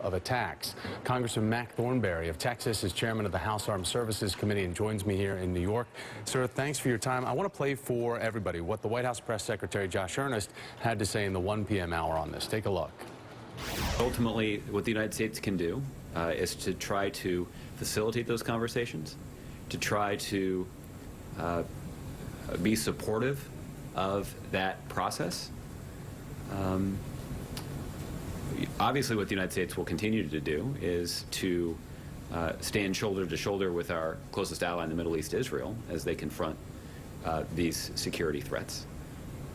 of attacks. Congressman Mac Thornberry of Texas is chairman of the House Armed Services Committee and joins me here in New York. Sir, thanks for your time. I want to play for everybody what the White House Press Secretary Josh Earnest had to say in the 1 p.m. hour on this. Take a look. Ultimately, what the United States can do is to try to facilitate those conversations, to try to be supportive of that process. Obviously, what the United States will continue to do is to stand shoulder to shoulder with our closest ally in the Middle East, Israel, as they confront these security threats.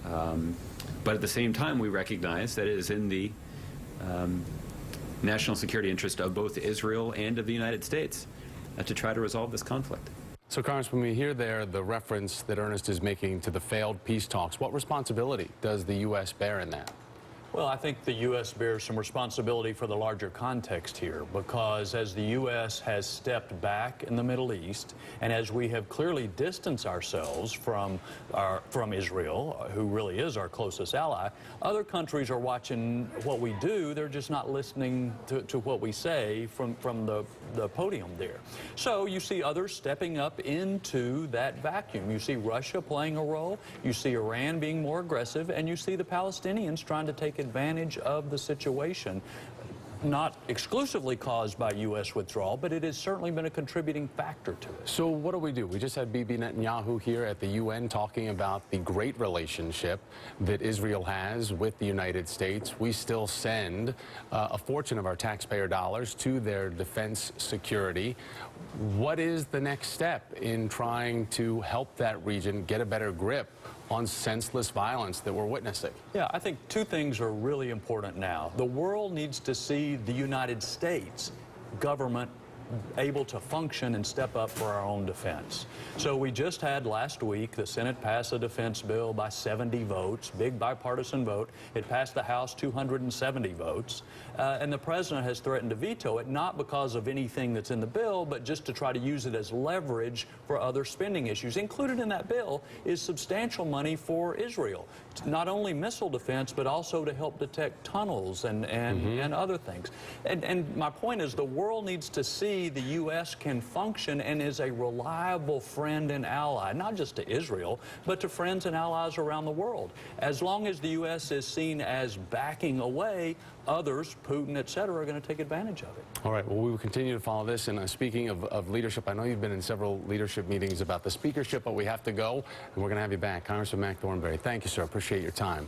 But at the same time, we recognize that it is in the national security interest of both Israel and of the United States to try to resolve this conflict. So, Congressman, we hear there the reference that Earnest is making to the failed peace talks. What responsibility does the U.S. bear in that? Well, I think the U.S. bears some responsibility for the larger context here, because as the U.S. has stepped back in the Middle East, and as we have clearly distanced ourselves from Israel, who really is our closest ally, other countries are watching what we do. They're just not listening to what we say from the podium there. So you see others stepping up into that vacuum. You see Russia playing a role, you see Iran being more aggressive, and you see the Palestinians trying to take advantage of the situation, not exclusively caused by U.S. withdrawal, but it has certainly been a contributing factor to it. So what do? We just had Bibi Netanyahu here at the UN talking about the great relationship that Israel has with the United States. We still send a fortune of our taxpayer dollars to their defense security. What is the next step in trying to help that region get a better grip on senseless violence that we're witnessing? Yeah, I think two things are really important now. The world needs to see the United States government able to function and step up for our own defense. So we just had last week the Senate pass a defense bill by 70 votes, big bipartisan vote. It passed the House 270 votes, and the president has threatened to veto it, not because of anything that's in the bill, but just to try to use it as leverage for other spending issues. Included in that bill is substantial money for Israel, not only missile defense, but also to help detect tunnels and other things. And my point is, the world needs to see the U.S. can function and is a reliable friend and ally, not just to Israel, but to friends and allies around the world. As long as the U.S. is seen as backing away, others, Putin, et cetera, are going to take advantage of it. All right, well, we will continue to follow this. And speaking of leadership, I know you've been in several leadership meetings about the speakership, but we have to go, and we're going to have you back. Congressman Mac Thornberry, thank you, sir. Appreciate your time.